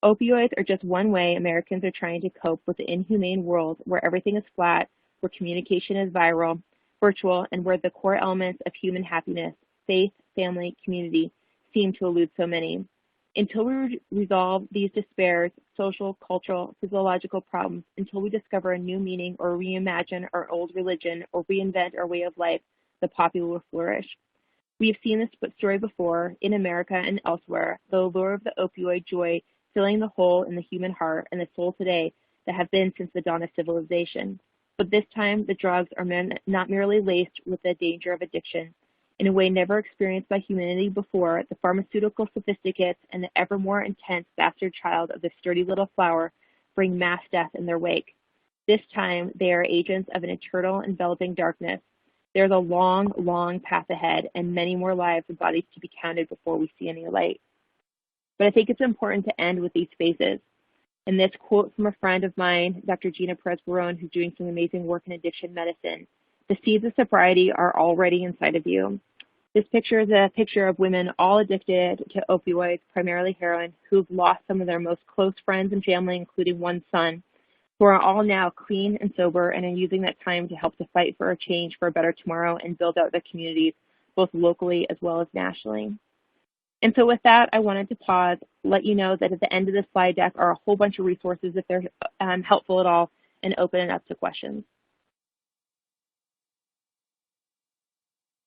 Opioids are just one way Americans are trying to cope with the inhumane world where everything is flat, where communication is virtual, and where the core elements of human happiness, faith, family, community, seem to elude so many. Until we resolve these despairs, social, cultural, physiological problems, until we discover a new meaning or reimagine our old religion or reinvent our way of life, the poppy will flourish. We have seen this story before in America and elsewhere, the allure of the opioid joy filling the hole in the human heart and the soul today that have been since the dawn of civilization. But this time, the drugs are not merely laced with the danger of addiction. In a way never experienced by humanity before, the pharmaceutical sophisticates and the ever more intense bastard child of the sturdy little flower bring mass death in their wake. This time, they are agents of an eternal enveloping darkness. There's a long, long path ahead and many more lives and bodies to be counted before we see any light. But I think it's important to end with these phases. And this quote from a friend of mine, Dr. Gina Perez-Barone, who's doing some amazing work in addiction medicine. The seeds of sobriety are already inside of you. This picture is a picture of women all addicted to opioids, primarily heroin, who've lost some of their most close friends and family, including one son, who are all now clean and sober and are using that time to help to fight for a change for a better tomorrow and build out their communities, both locally as well as nationally. And so with that, I wanted to pause, let you know that at the end of the slide deck are a whole bunch of resources if they're helpful at all, and open it up to questions.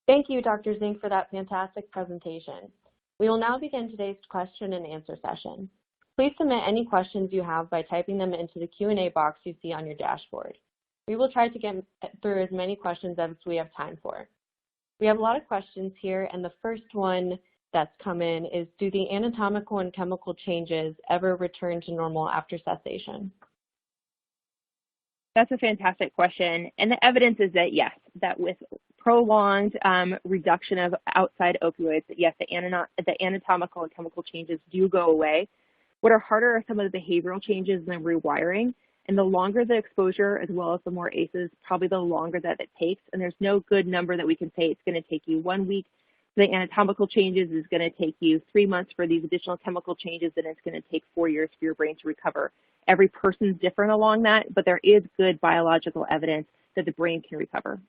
Thank you, Dr. Zink, for that fantastic presentation. We will now begin today's question and answer session. Please submit any questions you have by typing them into the Q&A box you see on your dashboard. We will try to get through as many questions as we have time for. We have a lot of questions here, and the first one that's come in is, do the anatomical and chemical changes ever return to normal after cessation? That's a fantastic question. And the evidence is that yes, that with prolonged reduction of outside opioids, that yes, the anatomical and chemical changes do go away. What are harder are some of the behavioral changes and the rewiring. And the longer the exposure, as well as the more ACEs, probably the longer that it takes. And there's no good number that we can say it's going to take you 1 week. The anatomical changes is going to take you 3 months for these additional chemical changes, and it's going to take 4 years for your brain to recover. Every person's different along that, but there is good biological evidence that the brain can recover.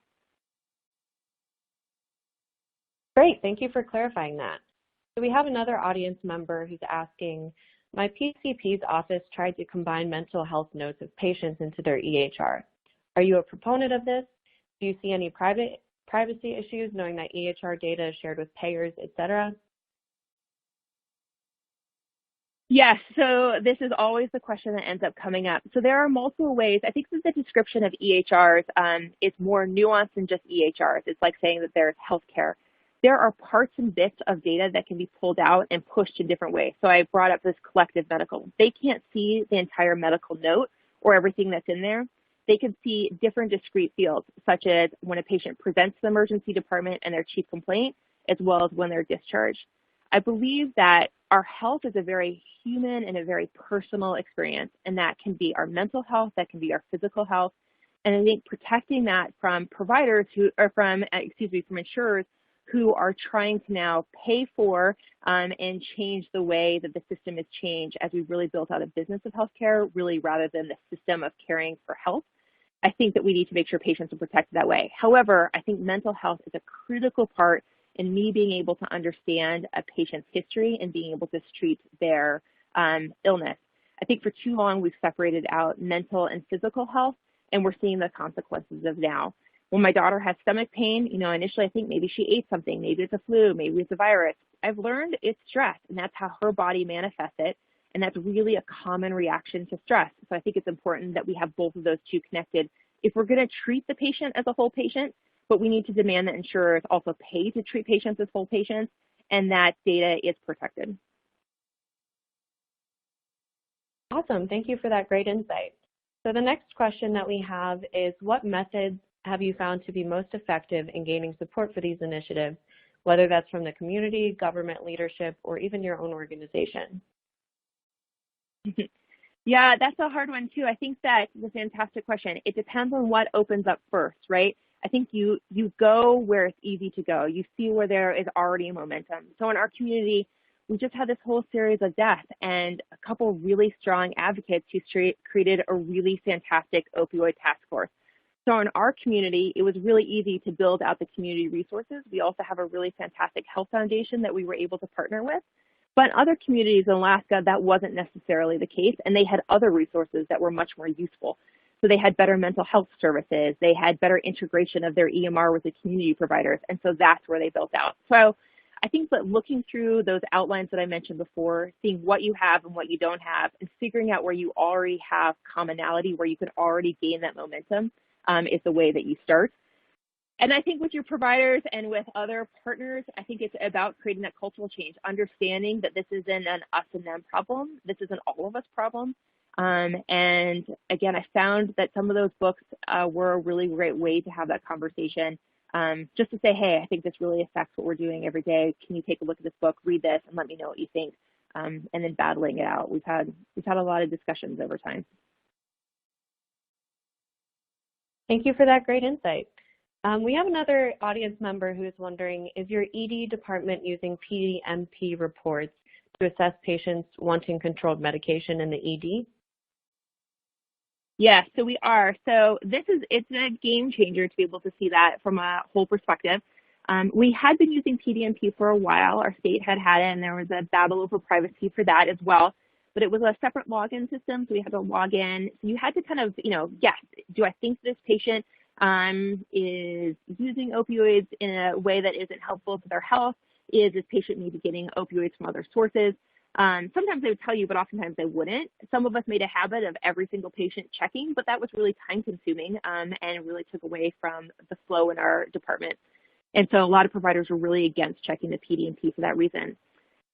Great, thank you for clarifying that. So we have another audience member who's asking, my PCP's office tried to combine mental health notes of patients into their EHR. Are you a proponent of this? Do you see any privacy issues knowing that EHR data is shared with payers, et cetera? Yes, so this is always the question that ends up coming up. So there are multiple ways. I think that the description of EHRs is more nuanced than just EHRs. It's like saying that there's healthcare. There are parts and bits of data that can be pulled out and pushed in different ways. So I brought up this collective medical. They can't see the entire medical note or everything that's in there. They can see different discrete fields, such as when a patient presents to the emergency department and their chief complaint, as well as when they're discharged. I believe that our health is a very human and a very personal experience, and that can be our mental health, that can be our physical health. And I think protecting that from providers who, or from insurers who are trying to now pay for and change the way that the system is changed as we really built out a business of healthcare, really rather than the system of caring for health. I think that we need to make sure patients are protected that way. However, I think mental health is a critical part in me being able to understand a patient's history and being able to treat their illness. I think for too long we've separated out mental and physical health, and we're seeing the consequences of now. When my daughter has stomach pain, initially I think maybe she ate something, maybe it's a flu, maybe it's a virus. I've learned it's stress, and that's how her body manifests it, and that's really a common reaction to stress. So I think it's important that we have both of those two connected. If we're going to treat the patient as a whole patient, but we need to demand that insurers also pay to treat patients as whole patients, and that data is protected. Awesome. Thank you for that great insight. So the next question that we have is, what methods have you found to be most effective in gaining support for these initiatives, whether that's from the community, government leadership, or even your own organization? Yeah, that's a hard one too. I think that's a fantastic question. It depends on what opens up first, right? I think you go where it's easy to go. You see where there is already momentum. So in our community, we just had this whole series of deaths and a couple really strong advocates who created a really fantastic opioid task force. So in our community, it was really easy to build out the community resources. We also have a really fantastic health foundation that we were able to partner with. But in other communities in Alaska, that wasn't necessarily the case, and they had other resources that were much more useful. So they had better mental health services, they had better integration of their EMR with the community providers, and so that's where they built out. So I think that looking through those outlines that I mentioned before, seeing what you have and what you don't have, and figuring out where you already have commonality, where you can already gain that momentum, is the way that you start. And I think with your providers and with other partners, I think it's about creating that cultural change, understanding that this isn't an us and them problem. This is an all of us problem. And again, I found that some of those books were a really great way to have that conversation, just to say, hey, I think this really affects what we're doing every day. Can you take a look at this book, read this, and let me know what you think? And then battling it out. We've had a lot of discussions over time. Thank you for that great insight. We have another audience member who is wondering, is your ED department using PDMP reports to assess patients wanting controlled medication in the ED? Yeah, so we are. So it's a game changer to be able to see that from a whole perspective. We had been using PDMP for a while. Our state had it, and there was a battle over privacy for that as well. But it was a separate login system, so we had to log in. So you had to kind of, guess, do I think this patient is using opioids in a way that isn't helpful to their health? Is this patient maybe getting opioids from other sources? Sometimes they would tell you, but oftentimes they wouldn't. Some of us made a habit of every single patient checking, but that was really time consuming and really took away from the flow in our department. And so a lot of providers were really against checking the PDMP for that reason.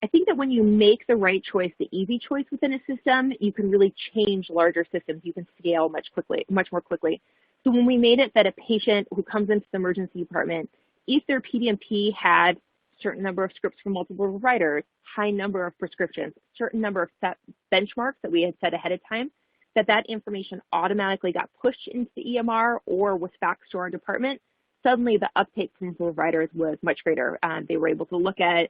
I think that when you make the right choice, the easy choice within a system, you can really change larger systems. You can scale much more quickly. So when we made it that a patient who comes into the emergency department, if their PDMP had a certain number of scripts from multiple providers, high number of prescriptions, certain number of set benchmarks that we had set ahead of time, that information automatically got pushed into the EMR or was faxed to our department, suddenly the uptake from providers was much greater. They were able to look at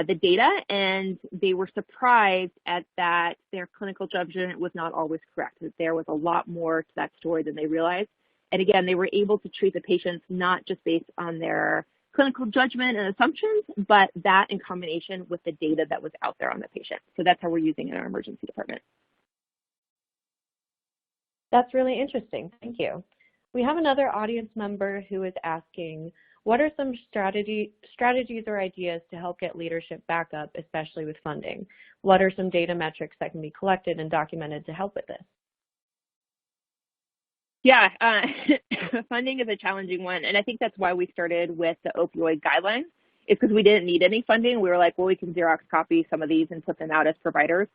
the data, and they were surprised at that their clinical judgment was not always correct, that there was a lot more to that story than they realized. And again, they were able to treat the patients not just based on their clinical judgment and assumptions, but that in combination with the data that was out there on the patient. So that's how we're using it in our emergency department. That's really interesting. Thank you. We have another audience member who is asking, What are some strategies or ideas to help get leadership back up, especially with funding? What are some data metrics that can be collected and documented to help with this? Yeah, funding is a challenging one, and I think that's why we started with the opioid guidelines. It's because we didn't need any funding. We were like, well, we can Xerox copy some of these and put them out as providers.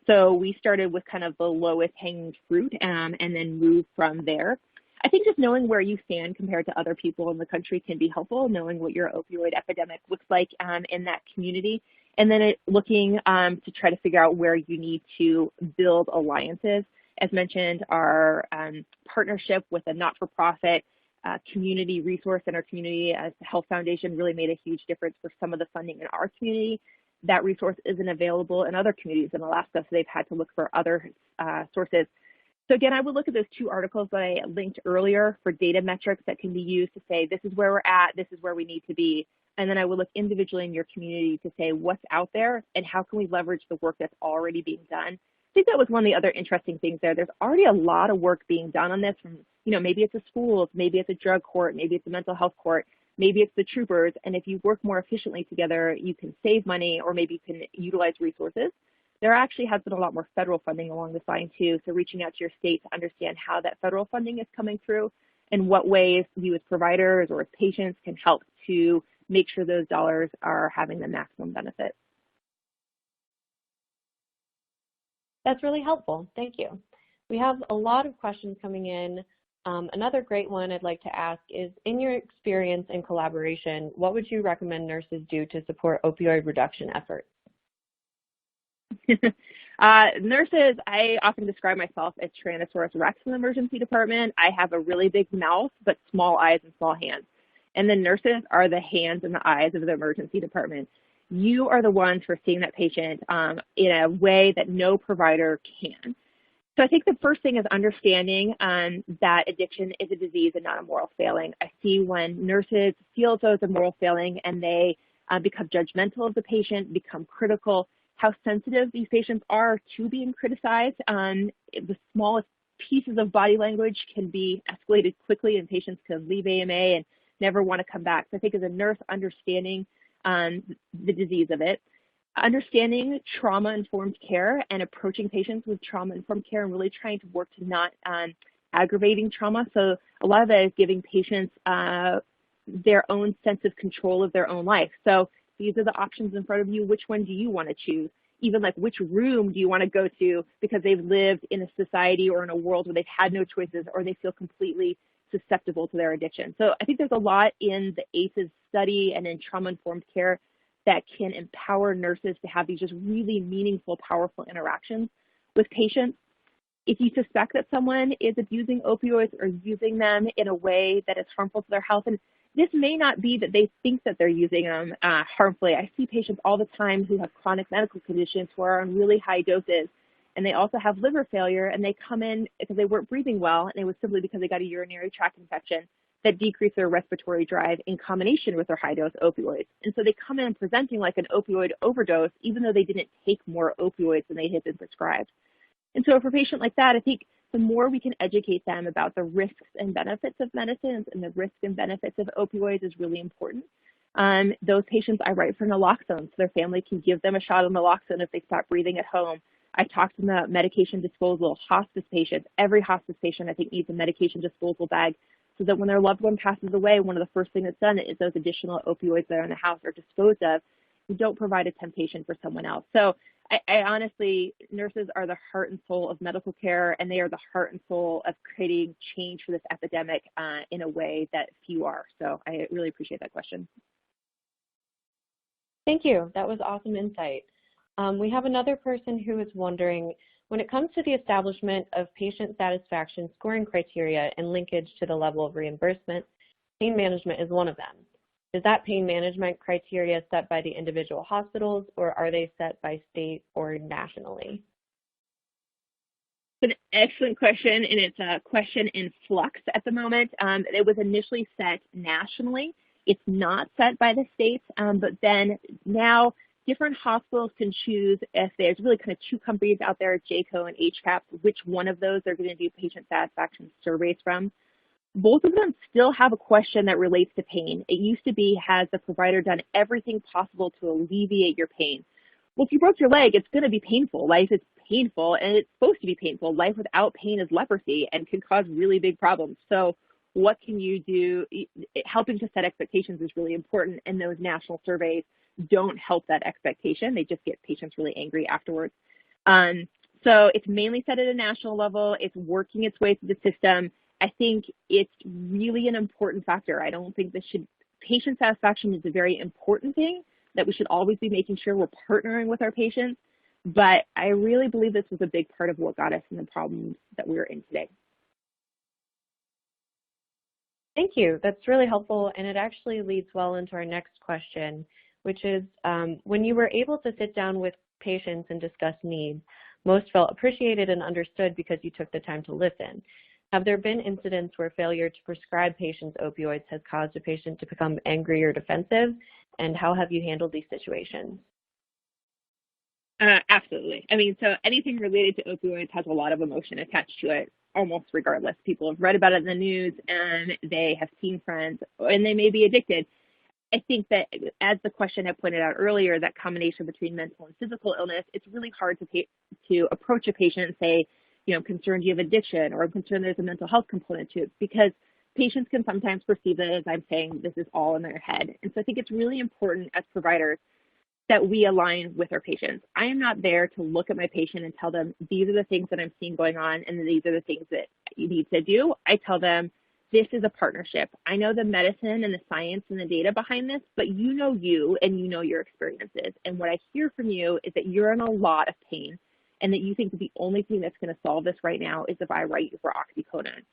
So we started with kind of the lowest hanging fruit and then moved from there. I think just knowing where you stand compared to other people in the country can be helpful, knowing what your opioid epidemic looks like in that community, and then looking to try to figure out where you need to build alliances. As mentioned, our partnership with a not-for-profit community resource in our community as the Health Foundation really made a huge difference for some of the funding in our community. That resource isn't available in other communities in Alaska, so they've had to look for other sources. So again, I would look at those two articles that I linked earlier for data metrics that can be used to say, this is where we're at, this is where we need to be. And then I would look individually in your community to say what's out there and how can we leverage the work that's already being done. I think that was one of the other interesting things there. There's already a lot of work being done on this from, maybe it's a schools, maybe it's a drug court, maybe it's a mental health court, maybe it's the troopers. And if you work more efficiently together, you can save money or maybe you can utilize resources. There actually has been a lot more federal funding along this line too. So reaching out to your state to understand how that federal funding is coming through and what ways you as providers or as patients can help to make sure those dollars are having the maximum benefit. That's really helpful. Thank you. We have a lot of questions coming in. Another great one I'd like to ask is, in your experience and collaboration, what would you recommend nurses do to support opioid reduction efforts? Nurses, I often describe myself as Tyrannosaurus Rex in the emergency department. I have a really big mouth, but small eyes and small hands. And the nurses are the hands and the eyes of the emergency department. You are the ones who are seeing that patient in a way that no provider can. So I think the first thing is understanding that addiction is a disease and not a moral failing. I see when nurses feel as though it's a moral failing and they become judgmental of the patient, become critical, how sensitive these patients are to being criticized. The smallest pieces of body language can be escalated quickly and patients can leave AMA and never want to come back. So I think as a nurse, understanding the disease of it, understanding trauma-informed care and approaching patients with trauma-informed care and really trying to work to not aggravating trauma. So a lot of that is giving patients their own sense of control of their own life. So these are the options in front of you. Which one do you want to choose? Even like which room do you want to go to because they've lived in a society or in a world where they've had no choices or they feel completely susceptible to their addiction. So I think there's a lot in the ACEs study and in trauma-informed care that can empower nurses to have these just really meaningful, powerful interactions with patients. If you suspect that someone is abusing opioids or using them in a way that is harmful to their health, and this may not be that they think that they're using them harmfully. I see patients all the time who have chronic medical conditions who are on really high doses, and they also have liver failure, and they come in because they weren't breathing well, and it was simply because they got a urinary tract infection that decreased their respiratory drive in combination with their high-dose opioids. And so they come in presenting like an opioid overdose, even though they didn't take more opioids than they had been prescribed. And so for a patient like that, I think the more we can educate them about the risks and benefits of medicines and the risks and benefits of opioids is really important. Those patients I write for naloxone, so their family can give them a shot of naloxone if they stop breathing at home. I talk to them about medication disposal, hospice patients. Every hospice patient, I think, needs a medication disposal bag so that when their loved one passes away, one of the first things that's done is those additional opioids that are in the house are disposed of. We don't provide a temptation for someone else. So I honestly, nurses are the heart and soul of medical care, and they are the heart and soul of creating change for this epidemic in a way that few are. So I really appreciate that question. Thank you. That was awesome insight. We have another person who is wondering, when it comes to the establishment of patient satisfaction scoring criteria and linkage to the level of reimbursement, pain management is one of them. Is that pain management criteria set by the individual hospitals, or are they set by state or nationally? It's an excellent question, and it's a question in flux at the moment. It was initially set nationally. It's not set by the states, but then now different hospitals can choose if there's really kind of two companies out there, JCO and HCAP, which one of those they're going to do patient satisfaction surveys from. both of them still have a question that relates to pain. It used to be, has the provider done everything possible to alleviate your pain? Well, if you broke your leg, it's going to be painful. Life is painful, and it's supposed to be painful. Life without pain is leprosy and can cause really big problems. So what can you do? Helping to set expectations is really important, and those national surveys don't help that expectation. They just get patients really angry afterwards. So it's mainly set at a national level. It's working its way through the system. I think it's really an important factor. I don't think patient satisfaction is a very important thing that we should always be making sure we're partnering with our patients. But I really believe this was a big part of what got us in the problems that we're in today. Thank you. That's really helpful, and it actually leads well into our next question, which is when you were able to sit down with patients and discuss needs, most felt appreciated and understood because you took the time to listen. Have there been incidents where failure to prescribe patients opioids has caused a patient to become angry or defensive, and how have you handled these situations? Absolutely. I mean, so anything related to opioids has a lot of emotion attached to it, almost regardless. People have read about it in the news, and they have seen friends, and they may be addicted. I think that, as the question had pointed out earlier, that combination between mental and physical illness, it's really hard to approach a patient and say, you know, I'm concerned you have addiction, or I'm concerned there's a mental health component to it, because patients can sometimes perceive it as I'm saying this is all in their head. And so I think it's really important as providers that we align with our patients. I am not there to look at my patient and tell them, these are the things that I'm seeing going on, and these are the things that you need to do. I tell them, this is a partnership. I know the medicine and the science and the data behind this, but you know you, and you know your experiences. And what I hear from you is that you're in a lot of pain, and that you think that the only thing that's going to solve this right now is if I write you for oxycodone.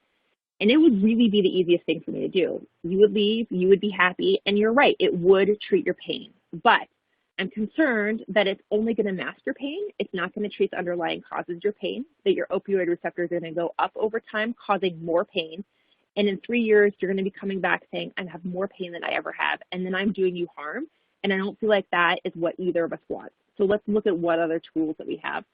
And it would really be the easiest thing for me to do. You would leave, you would be happy, and you're right, it would treat your pain. But I'm concerned that it's only going to mask your pain. It's not going to treat the underlying causes of your pain, that your opioid receptors are going to go up over time, causing more pain. And in 3 years, you're going to be coming back saying, I have more pain than I ever have, and then I'm doing you harm. And I don't feel like that is what either of us wants. So let's look at what other tools that we have.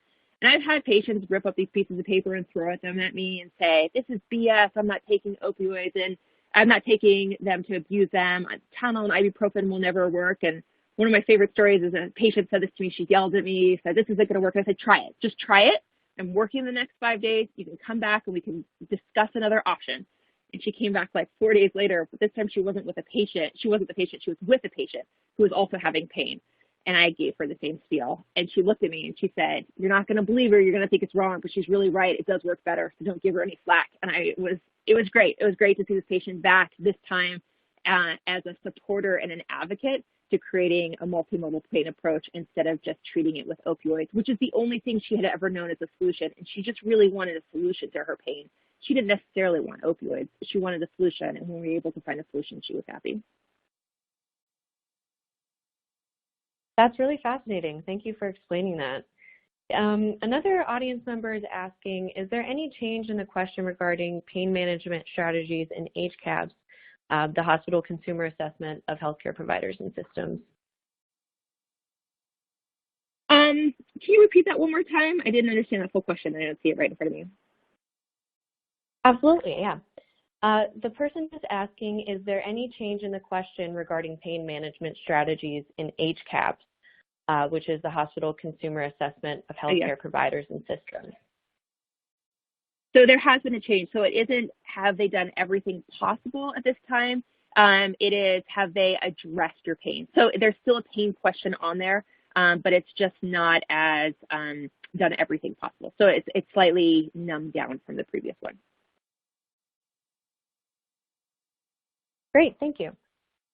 And I've had patients rip up these pieces of paper and throw them at me and say, this is BS, I'm not taking opioids, and I'm not taking them to abuse them. Tylenol and ibuprofen will never work. And one of my favorite stories is a patient said this to me. She yelled at me, said, this isn't going to work. I said, try it. Just try it. I'm working the next 5 days. You can come back and we can discuss another option. And she came back like 4 days later, but this time she wasn't with a patient. She wasn't the patient. She was with a patient who was also having pain. And I gave her the same spiel. And she looked at me and she said, you're not going to believe her. You're going to think it's wrong, but she's really right. It does work better. So don't give her any slack. And it was great. It was great to see this patient back this time as a supporter and an advocate to creating a multimodal pain approach instead of just treating it with opioids, which is the only thing she had ever known as a solution. And she just really wanted a solution to her pain. She didn't necessarily want opioids. She wanted a solution. And when we were able to find a solution, she was happy. That's really fascinating. Thank you for explaining that. Another audience member is asking, is there any change in the question regarding pain management strategies in HCAHPS, the Hospital Consumer Assessment of Healthcare Providers and Systems? Can you repeat that one more time? I didn't understand that full question. I don't see it right in front of me. Absolutely, yeah. The person is asking, is there any change in the question regarding pain management strategies in HCAHPS, which is the Hospital Consumer Assessment of Healthcare Providers and Systems? So there has been a change. So it isn't, have they done everything possible at this time? It is, have they addressed your pain? So there's still a pain question on there, but it's just not as done everything possible. So it's slightly numbed down from the previous one. Great, thank you.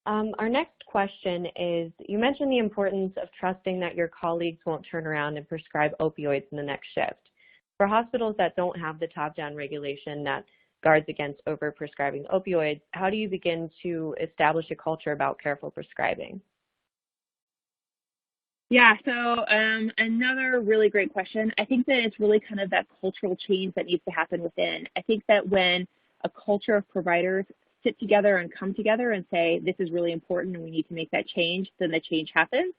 Our next question is, you mentioned the importance of trusting that your colleagues won't turn around and prescribe opioids in the next shift. For hospitals that don't have the top-down regulation that guards against over-prescribing opioids, how do you begin to establish a culture about careful prescribing? Yeah, so another really great question. I think that it's really kind of that cultural change that needs to happen within. I think that when a culture of providers sit together and come together and say, this is really important and we need to make that change, then the change happens.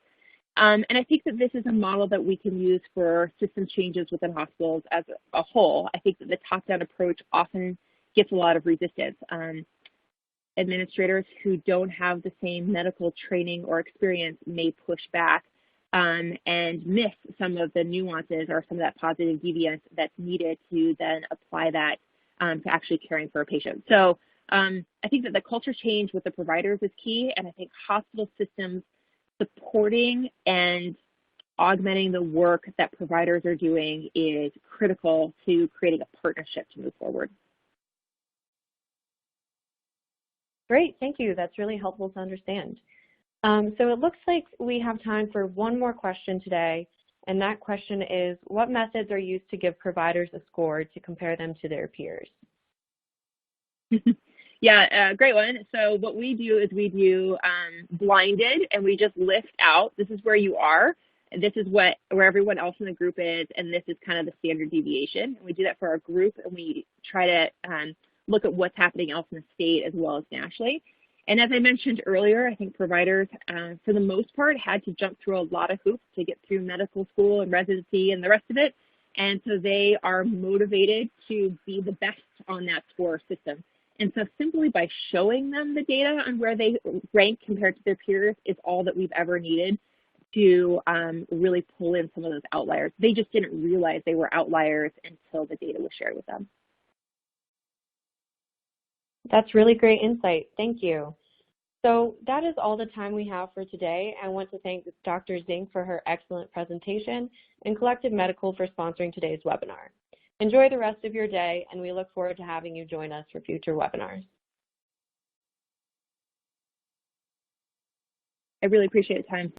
And I think that this is a model that we can use for system changes within hospitals as a whole. I think that the top-down approach often gets a lot of resistance. Administrators who don't have the same medical training or experience may push back and miss some of the nuances or some of that positive deviance that's needed to then apply that to actually caring for a patient. So I think that the culture change with the providers is key, and I think hospital systems supporting and augmenting the work that providers are doing is critical to creating a partnership to move forward. Great, thank you. That's really helpful to understand. So it looks like we have time for one more question today, and that question is, what methods are used to give providers a score to compare them to their peers? Yeah, great one. So what we do is we do blinded, and we just list out, this is where you are, and this is where everyone else in the group is, and this is kind of the standard deviation. And we do that for our group, and we try to look at what's happening else in the state as well as nationally. And as I mentioned earlier, I think providers, for the most part, had to jump through a lot of hoops to get through medical school and residency and the rest of it. And so they are motivated to be the best on that score system. And so simply by showing them the data on where they rank compared to their peers is all that we've ever needed to really pull in some of those outliers. They just didn't realize they were outliers until the data was shared with them. That's really great insight. Thank you. So that is all the time we have for today. I want to thank Dr. Zink for her excellent presentation and Collective Medical for sponsoring today's webinar. Enjoy the rest of your day, and we look forward to having you join us for future webinars. I really appreciate the time.